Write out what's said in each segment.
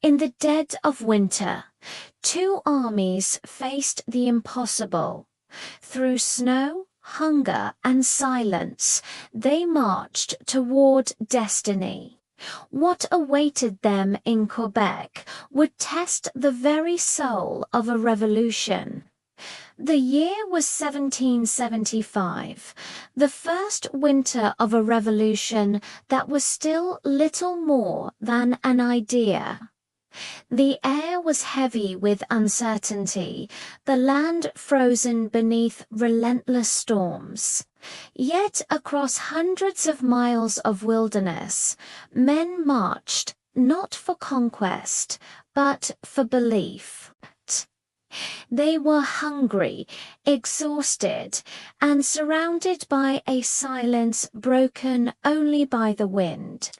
In the dead of winter, two armies faced the impossible. Through snow, hunger, and silence, they marched toward destiny. What awaited them in Quebec would test the very soul of a revolution. The year was 1775, the first winter of a revolution that was still little more than an idea. The air was heavy with uncertainty, the land frozen beneath relentless storms. Yet across hundreds of miles of wilderness, men marched, not for conquest, but for belief. They were hungry, exhausted, and surrounded by a silence broken only by the wind.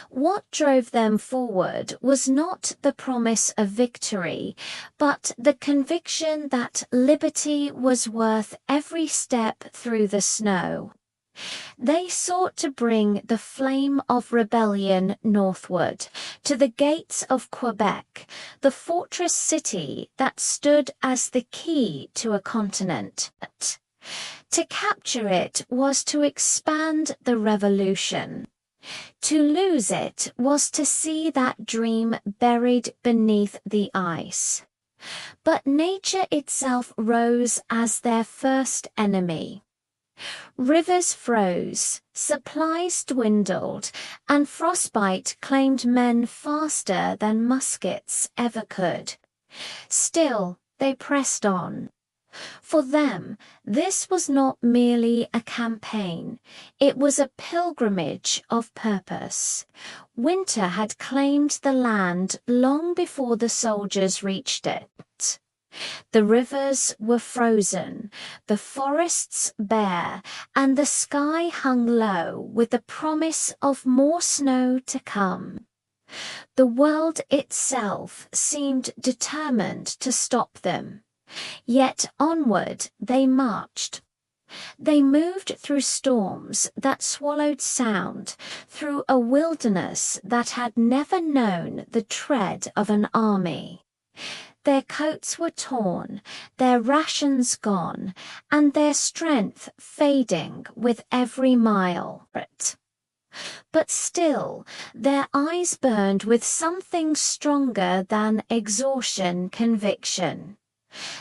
What drove them forward was not the promise of victory, but the conviction that liberty was worth every step through the snow. They sought to bring the flame of rebellion northward, to the gates of Quebec, the fortress city that stood as the key to a continent. To capture it was to expand the revolution. To lose it was to see that dream buried beneath the ice. But nature itself rose as their first enemy. Rivers froze, supplies dwindled, and frostbite claimed men faster than muskets ever could. Still, they pressed on. For them, this was not merely a campaign, it was a pilgrimage of purpose. Winter had claimed the land long before the soldiers reached it. The rivers were frozen, the forests bare, and the sky hung low with the promise of more snow to come. The world itself seemed determined to stop them. Yet onward they marched. They moved through storms that swallowed sound, through a wilderness that had never known the tread of an army. Their coats were torn, their rations gone, and their strength fading with every mile. But still, their eyes burned with something stronger than exhaustion, conviction.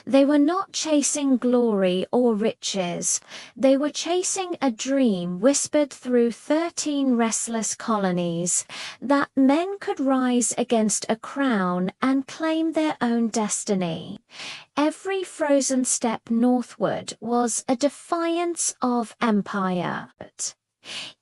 They were not chasing glory or riches. They were chasing a dream whispered through 13 restless colonies, that men could rise against a crown and claim their own destiny. Every frozen step northward was a defiance of empire.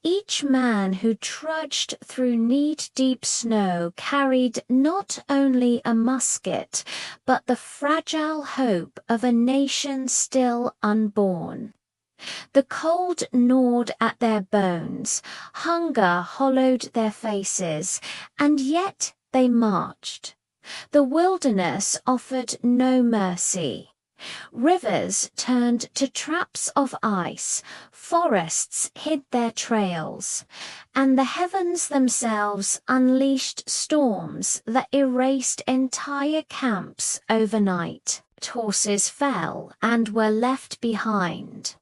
Each man who trudged through knee-deep snow carried not only a musket, but the fragile hope of a nation still unborn. The cold gnawed at their bones, hunger hollowed their faces, and yet they marched. The wilderness offered no mercy. Rivers turned to traps of ice, forests hid their trails, and the heavens themselves unleashed storms that erased entire camps overnight. Horses fell and were left behind.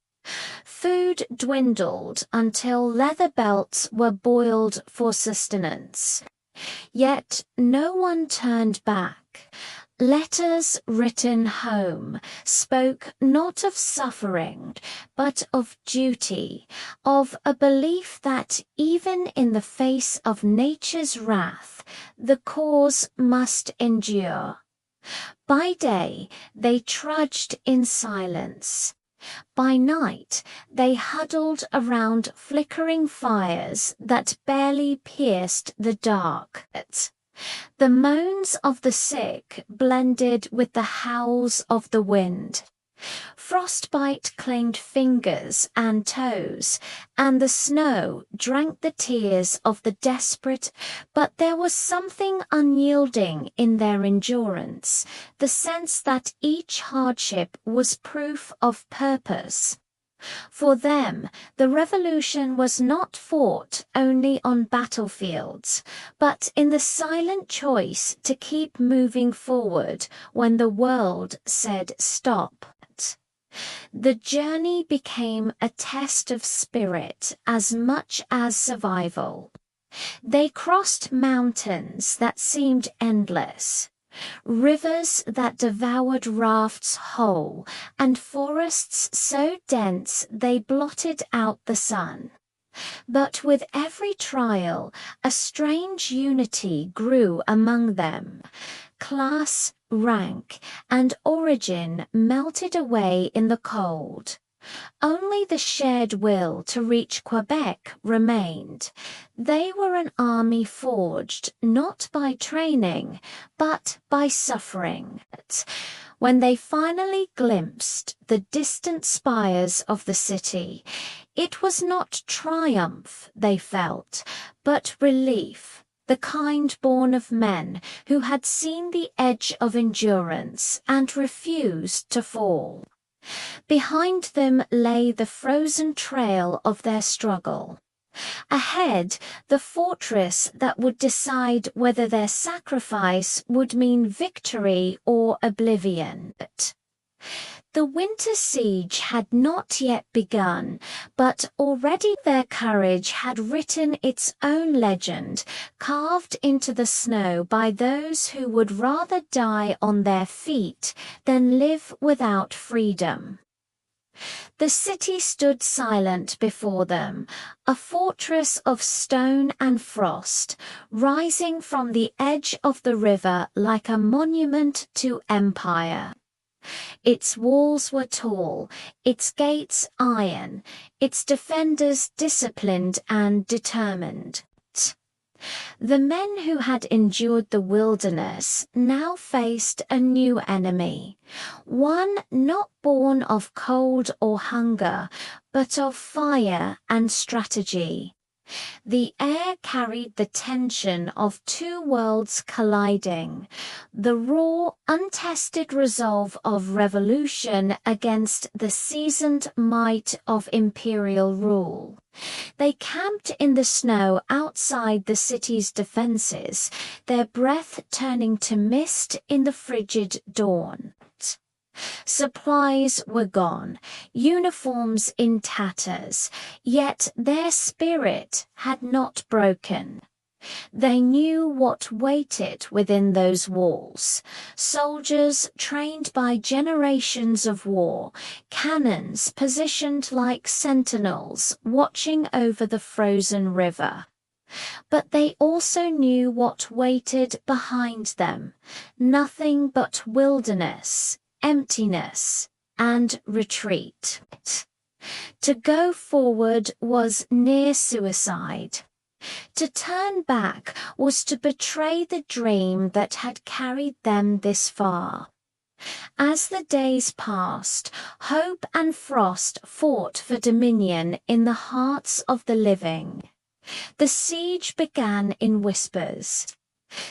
Food dwindled until leather belts were boiled for sustenance. Yet no one turned back. Letters written home spoke not of suffering, but of duty, of a belief that even in the face of nature's wrath, the cause must endure. By day, they trudged in silence. By night, they huddled around flickering fires that barely pierced the dark. The moans of the sick blended with the howls of the wind. Frostbite claimed fingers and toes, and the snow drank the tears of the desperate, but there was something unyielding in their endurance, the sense that each hardship was proof of purpose. For them, the revolution was not fought only on battlefields, but in the silent choice to keep moving forward when the world said stop. The journey became a test of spirit as much as survival. They crossed mountains that seemed endless, rivers that devoured rafts whole, and forests so dense they blotted out the sun. But with every trial, a strange unity grew among them. Class, rank, and origin melted away in the cold. Only the shared will to reach Quebec remained. They were an army forged not by training, but by suffering. When they finally glimpsed the distant spires of the city, it was not triumph they felt, but relief, the kind born of men who had seen the edge of endurance and refused to fall. Behind them lay the frozen trail of their struggle. Ahead, the fortress that would decide whether their sacrifice would mean victory or oblivion. The winter siege had not yet begun, but already their courage had written its own legend, carved into the snow by those who would rather die on their feet than live without freedom. The city stood silent before them, a fortress of stone and frost, rising from the edge of the river like a monument to empire. Its walls were tall, its gates iron, its defenders disciplined and determined. The men who had endured the wilderness now faced a new enemy, one not born of cold or hunger, but of fire and strategy. The air carried the tension of two worlds colliding, the raw, untested resolve of revolution against the seasoned might of imperial rule. They camped in the snow outside the city's defenses, their breath turning to mist in the frigid dawn. Supplies were gone, uniforms in tatters, yet their spirit had not broken. They knew what waited within those walls. Soldiers trained by generations of war, cannons positioned like sentinels watching over the frozen river. But they also knew what waited behind them, nothing but wilderness, emptiness, and retreat. To go forward was near suicide. To turn back was to betray the dream that had carried them this far. As the days passed, hope and frost fought for dominion in the hearts of the living. The siege began in whispers.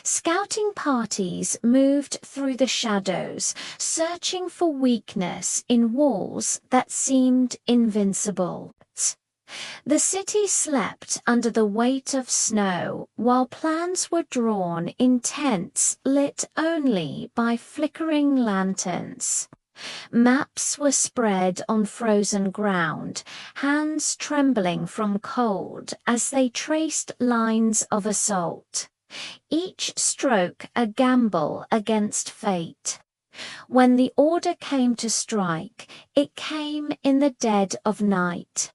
Scouting parties moved through the shadows, searching for weakness in walls that seemed invincible. The city slept under the weight of snow, while plans were drawn in tents lit only by flickering lanterns. Maps were spread on frozen ground, hands trembling from cold as they traced lines of assault. Each stroke a gamble against fate. When the order came to strike, it came in the dead of night.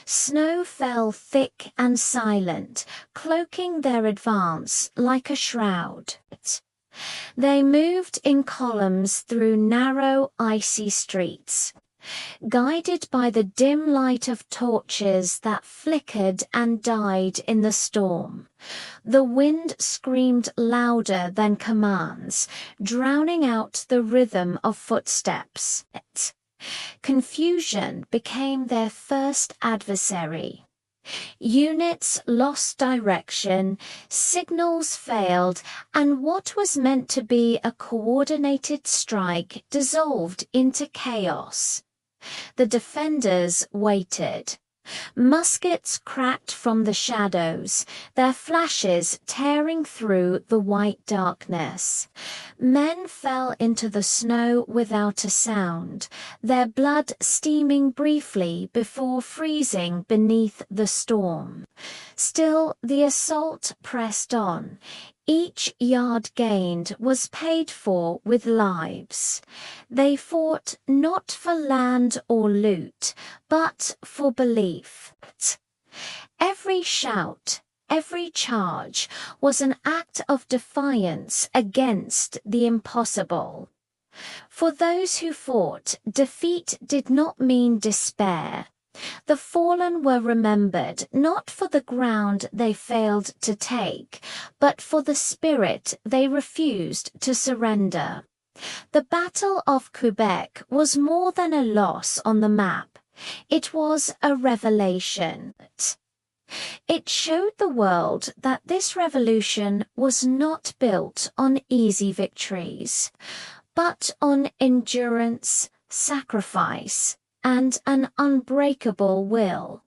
Snow fell thick and silent, cloaking their advance like a shroud. They moved in columns through narrow, icy streets, guided by the dim light of torches that flickered and died in the storm. The wind screamed louder than commands, drowning out the rhythm of footsteps. Confusion became their first adversary. Units lost direction, signals failed, and what was meant to be a coordinated strike dissolved into chaos. The defenders waited. Muskets cracked from the shadows, their flashes tearing through the white darkness. Men fell into the snow without a sound, their blood steaming briefly before freezing beneath the storm. Still, the assault pressed on. Each yard gained was paid for with lives. They fought not for land or loot, but for belief. Every shout, every charge was an act of defiance against the impossible. For those who fought, defeat did not mean despair. The fallen were remembered not for the ground they failed to take, but for the spirit they refused to surrender. The Battle of Quebec was more than a loss on the map. It was a revelation. It showed the world that this revolution was not built on easy victories, but on endurance, sacrifice, and an unbreakable will.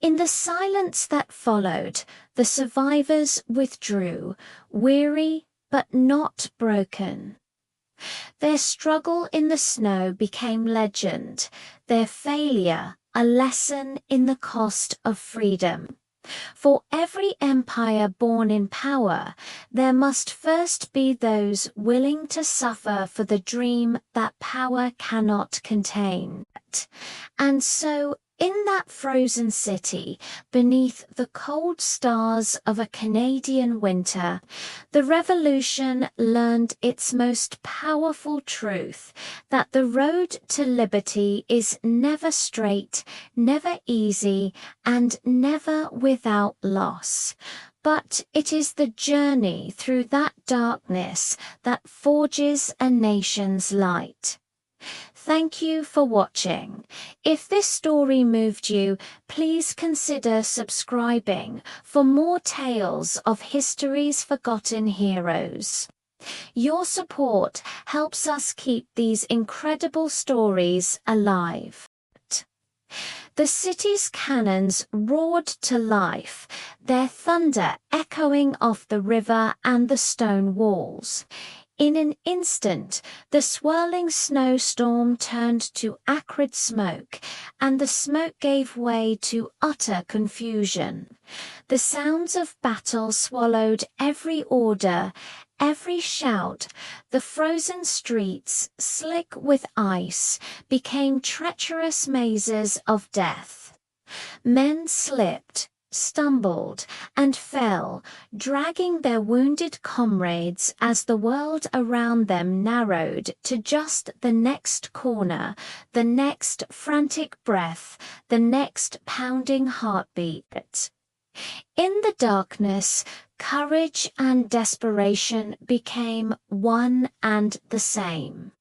In the silence that followed, the survivors withdrew, weary but not broken. Their struggle in the snow became legend, their failure a lesson in the cost of freedom. For every empire born in power, there must first be those willing to suffer for the dream that power cannot contain. And so, in that frozen city, beneath the cold stars of a Canadian winter, the revolution learned its most powerful truth, that the road to liberty is never straight, never easy, and never without loss. But it is the journey through that darkness that forges a nation's light. Thank you for watching. If this story moved you, please consider subscribing for more tales of history's forgotten heroes. Your support helps us keep these incredible stories alive. The city's cannons roared to life, their thunder echoing off the river and the stone walls. In an instant, the swirling snowstorm turned to acrid smoke, and the smoke gave way to utter confusion. The sounds of battle swallowed every order, every shout. The frozen streets, slick with ice, became treacherous mazes of death. Men slipped, stumbled, and fell, dragging their wounded comrades as the world around them narrowed to just the next corner, the next frantic breath, the next pounding heartbeat. In the darkness, courage and desperation became one and the same.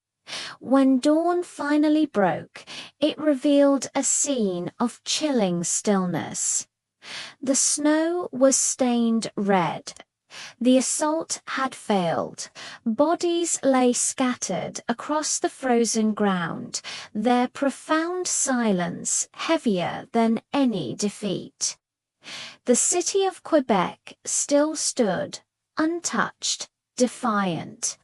When dawn finally broke, it revealed a scene of chilling stillness. The snow was stained red. The assault had failed. Bodies lay scattered across the frozen ground, their profound silence heavier than any defeat. The city of Quebec still stood, untouched, defiant.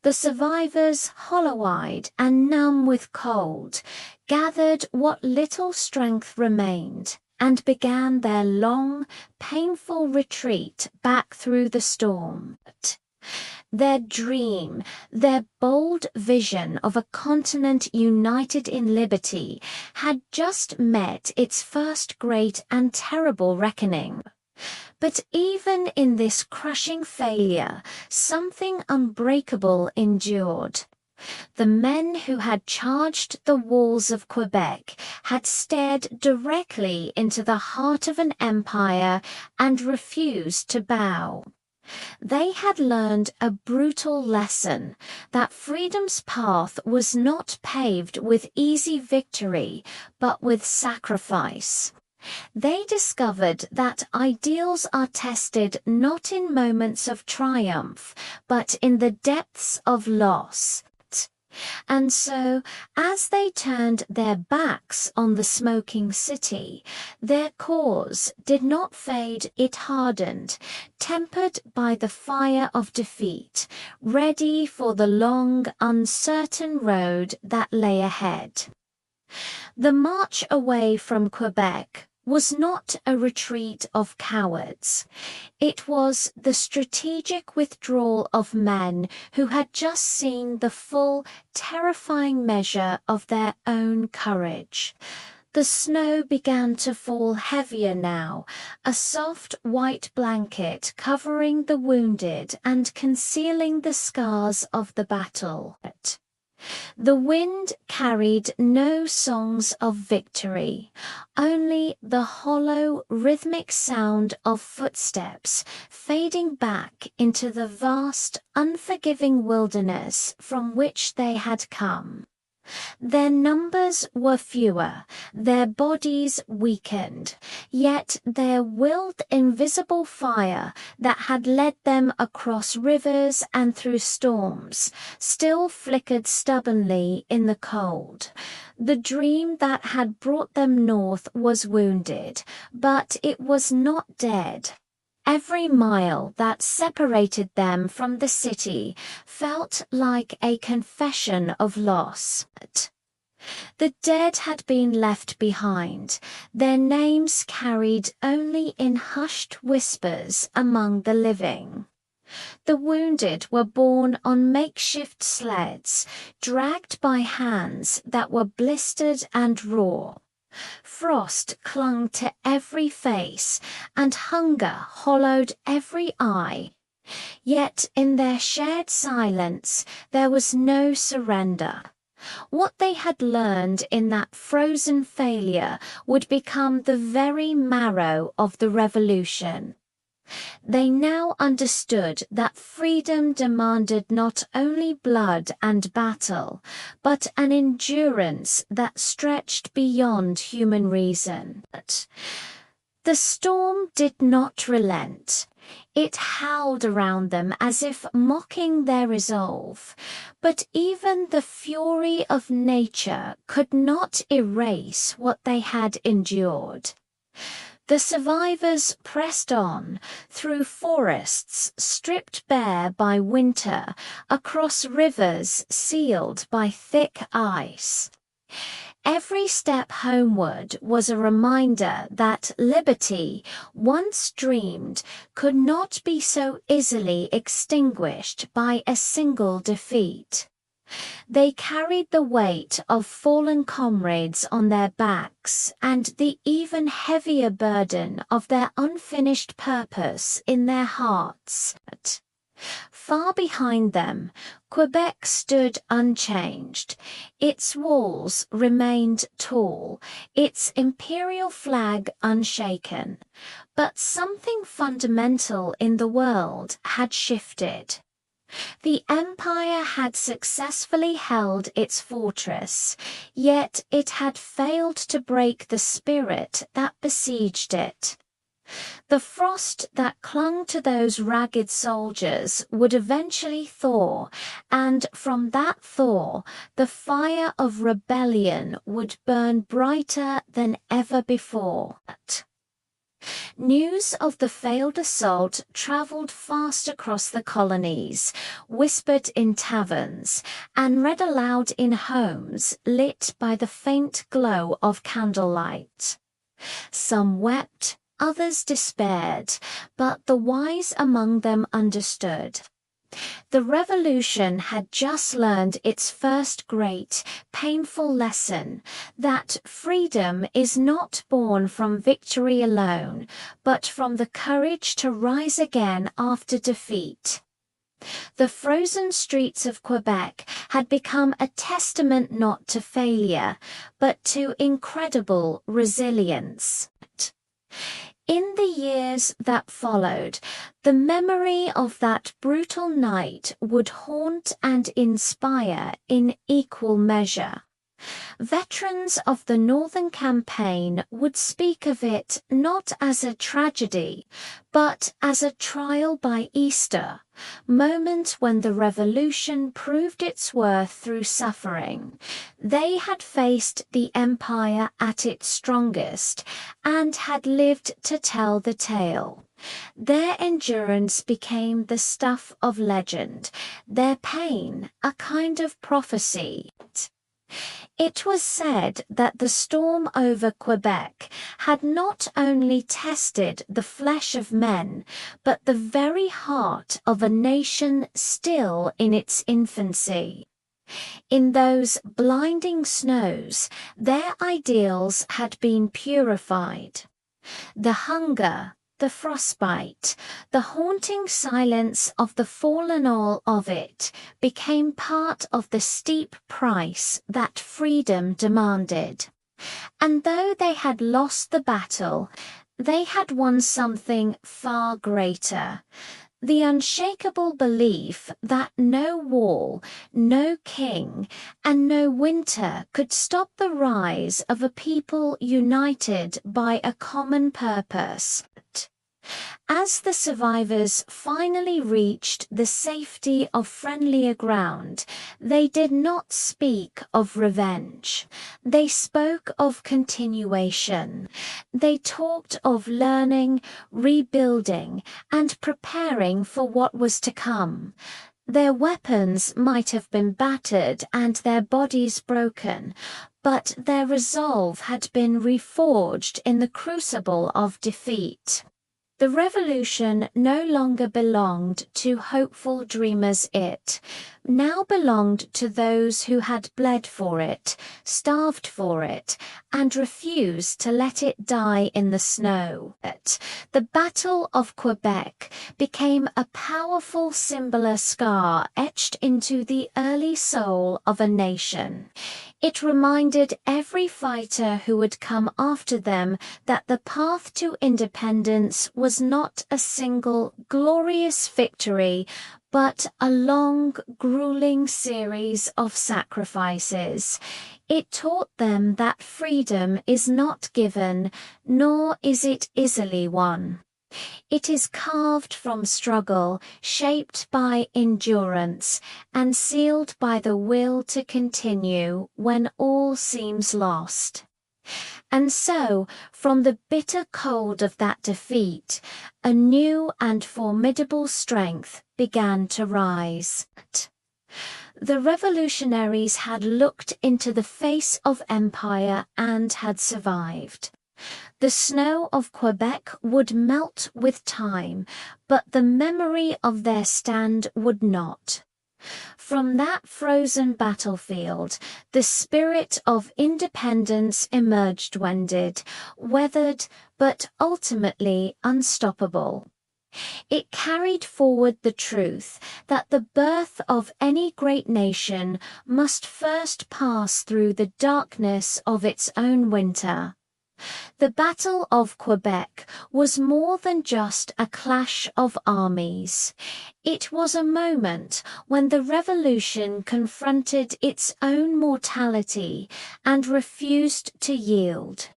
The survivors, hollow-eyed and numb with cold, gathered what little strength remained and began their long, painful retreat back through the storm. Their dream, their bold vision of a continent united in liberty, had just met its first great and terrible reckoning. But even in this crushing failure, something unbreakable endured. The men who had charged the walls of Quebec had stared directly into the heart of an empire and refused to bow. They had learned a brutal lesson, that freedom's path was not paved with easy victory, but with sacrifice. They discovered that ideals are tested not in moments of triumph, but in the depths of loss. And so, as they turned their backs on the smoking city, their cause did not fade, it hardened, tempered by the fire of defeat, ready for the long, uncertain road that lay ahead. The march away from Quebec was not a retreat of cowards. It was the strategic withdrawal of men who had just seen the full, terrifying measure of their own courage. The snow began to fall heavier now, a soft white blanket covering the wounded and concealing the scars of the battle. The wind carried no songs of victory, only the hollow, rhythmic sound of footsteps fading back into the vast, unforgiving wilderness from which they had come. Their numbers were fewer, their bodies weakened, yet their willed invisible fire that had led them across rivers and through storms still flickered stubbornly in the cold. The dream that had brought them north was wounded, but it was not dead. Every mile that separated them from the city felt like a confession of loss. The dead had been left behind, their names carried only in hushed whispers among the living. The wounded were borne on makeshift sleds, dragged by hands that were blistered and raw. Frost clung to every face, and hunger hollowed every eye. Yet in their shared silence there was no surrender. What they had learned in that frozen failure would become the very marrow of the revolution. They now understood that freedom demanded not only blood and battle, but an endurance that stretched beyond human reason. The storm did not relent. It howled around them as if mocking their resolve. But even the fury of nature could not erase what they had endured. The survivors pressed on, through forests stripped bare by winter, across rivers sealed by thick ice. Every step homeward was a reminder that liberty, once dreamed, could not be so easily extinguished by a single defeat. They carried the weight of fallen comrades on their backs and the even heavier burden of their unfinished purpose in their hearts. Far behind them, Quebec stood unchanged. Its walls remained tall, its imperial flag unshaken. But something fundamental in the world had shifted. The empire had successfully held its fortress, yet it had failed to break the spirit that besieged it. The frost that clung to those ragged soldiers would eventually thaw, and from that thaw the fire of rebellion would burn brighter than ever before. News of the failed assault travelled fast across the colonies, whispered in taverns, and read aloud in homes lit by the faint glow of candlelight. Some wept, others despaired, but the wise among them understood. The revolution had just learned its first great, painful lesson, that freedom is not born from victory alone, but from the courage to rise again after defeat. The frozen streets of Quebec had become a testament not to failure, but to incredible resilience. In the years that followed, the memory of that brutal night would haunt and inspire in equal measure. Veterans of the Northern Campaign would speak of it not as a tragedy, but as a trial by Easter, moment when the revolution proved its worth through suffering. They had faced the empire at its strongest and had lived to tell the tale. Their endurance became the stuff of legend, their pain a kind of prophecy. It was said that the storm over Quebec had not only tested the flesh of men, but the very heart of a nation still in its infancy. In those blinding snows, their ideals had been purified. The hunger, the frostbite, the haunting silence of the fallen, all of it became part of the steep price that freedom demanded. And though they had lost the battle, they had won something far greater. The unshakable belief that no wall, no king, and no winter could stop the rise of a people united by a common purpose. As the survivors finally reached the safety of friendlier ground, they did not speak of revenge. They spoke of continuation. They talked of learning, rebuilding, and preparing for what was to come. Their weapons might have been battered and their bodies broken, but their resolve had been reforged in the crucible of defeat. The revolution no longer belonged to hopeful dreamers. It now belonged to those who had bled for it, starved for it, and refused to let it die in the snow. The Battle of Quebec became a powerful symbol, scar etched into the early soul of a nation. It reminded every fighter who would come after them that the path to independence was not a single glorious victory, but a long, grueling series of sacrifices. It taught them that freedom is not given, nor is it easily won. It is carved from struggle, shaped by endurance, and sealed by the will to continue when all seems lost. And so, from the bitter cold of that defeat, a new and formidable strength began to rise. The revolutionaries had looked into the face of empire and had survived. The snow of Quebec would melt with time, but the memory of their stand would not. From that frozen battlefield, the spirit of independence emerged, wended, weathered, but ultimately unstoppable. It carried forward the truth that the birth of any great nation must first pass through the darkness of its own winter. The Battle of Quebec was more than just a clash of armies. It was a moment when the revolution confronted its own mortality and refused to yield.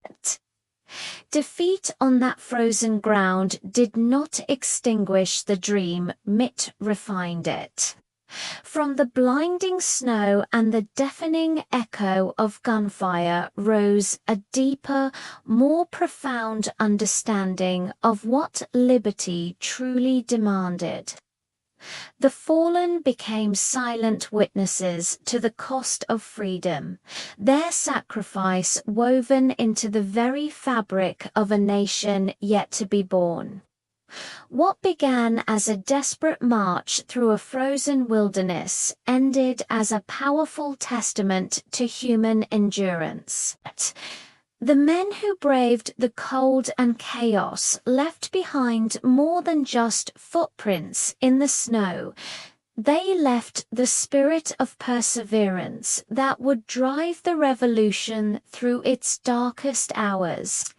Defeat on that frozen ground did not extinguish the dream, it refined it. From the blinding snow and the deafening echo of gunfire rose a deeper, more profound understanding of what liberty truly demanded. The fallen became silent witnesses to the cost of freedom, their sacrifice woven into the very fabric of a nation yet to be born. What began as a desperate march through a frozen wilderness ended as a powerful testament to human endurance. The men who braved the cold and chaos left behind more than just footprints in the snow. They left the spirit of perseverance that would drive the revolution through its darkest hours.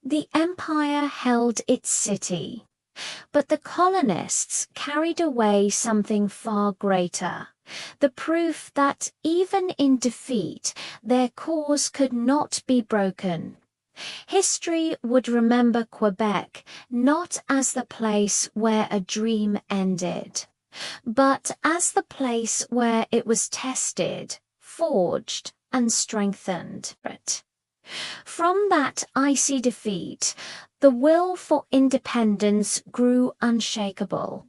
The empire held its city, but the colonists carried away something far greater, the proof that even in defeat their cause could not be broken. History would remember Quebec not as the place where a dream ended, but as the place where it was tested, forged, and strengthened. From that icy defeat, the will for independence grew unshakable.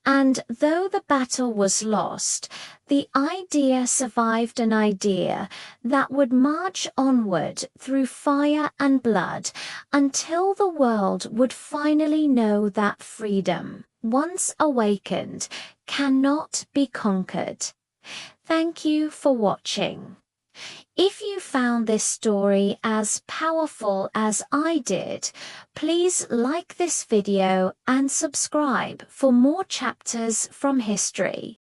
And though the battle was lost, the idea survived, an idea that would march onward through fire and blood until the world would finally know that freedom, once awakened, cannot be conquered. Thank you for watching. If you found this story as powerful as I did, please like this video and subscribe for more chapters from history.